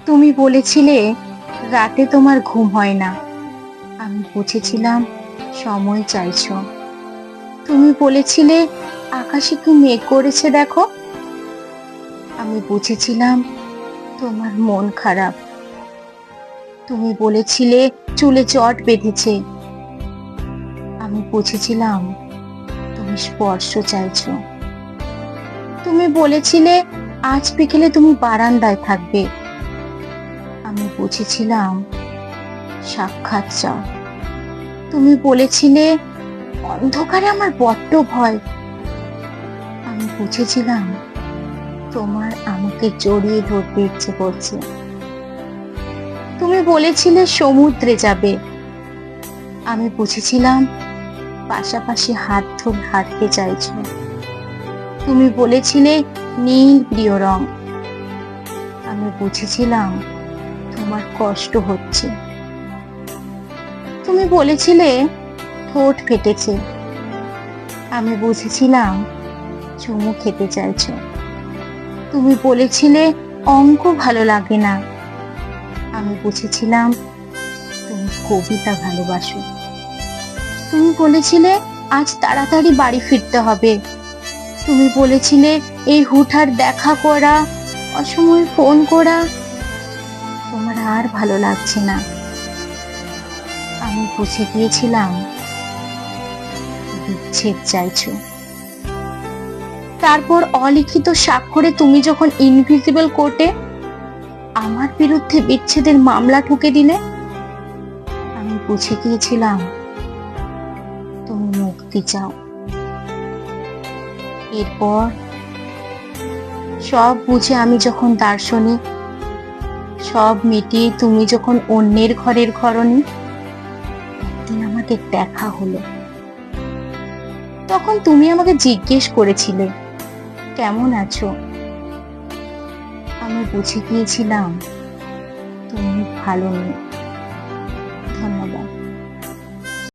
তুমি বলেছিলে রাতে তোমার ঘুম হয় না। আমি বুঝেছিলাম সময় চাইছো। তুমি বলেছিলে আকাশে কি মেঘ করেছে দেখো। আমি বুঝেছিলাম তোমার মন খারাপ। তুমি বলেছিলে চুলে জট বেঁধেছে। আমি বুঝেছিলাম তুমি স্পর্শ চাইছো। তুমি বলেছিলে আজ বিকেলে তুমি বারান্দায় থাকবে। আমি বুঝেছিলাম সাক্ষাৎ চাও। তুমি বলেছিলে অন্ধকারে আমার বড্ড ভয়। আমি বুঝেছিলাম তোমার আমাকে জড়িয়ে ধরতে ইচ্ছে করছে। তুমি বলেছিলে সমুদ্রে যাবে। আমি বুঝেছিলাম পাশাপাশি হাত ধরে হাঁটতে চাইছো। তুমি বলেছিলে নীল প্রিয় রং। আমি বুঝেছিলাম তোমার কষ্ট হচ্ছে। তুমি বলেছিলে ঠোঁট ফেটেছে। আমি বুঝেছিলাম চুমু খেতে চাইছো। তুমি বলেছিলে অঙ্ক ভালো লাগে না। আমি বুঝেছিলাম তুমি কবিতা ভালোবাসো। তুমি বলেছিলে আজ তাড়াতাড়ি বাড়ি ফিরতে হবে। তুমি বলেছিলে এই হুটহাট দেখা করা, অসময়ে ফোন করা তোমার আর ভালো লাগছে না। আমি বুঝে গিয়েছিলাম বিচ্ছেদ চাইছো। তারপর অলিখিত স্বাক্ষরে তুমি যখন ইনভিজিবল কোর্টে আমার বিরুদ্ধে বিচ্ছেদের মামলা ঠুকে দিলে, আমি বুঝে গিয়েছিলাম তুমি মুক্তি চাও। এরপর সব বুঝে আমি যখন দার্শনিক, সব মিটিয়ে তুমি যখন অন্যের ঘরের ঘরণী, একদিন আমাদের দেখা হলো। তখন তুমি আমাকে জিজ্ঞেস করেছিলে কেমন আছো। আমি বুঝে গিয়েছিলাম তুমি ভালো নেই।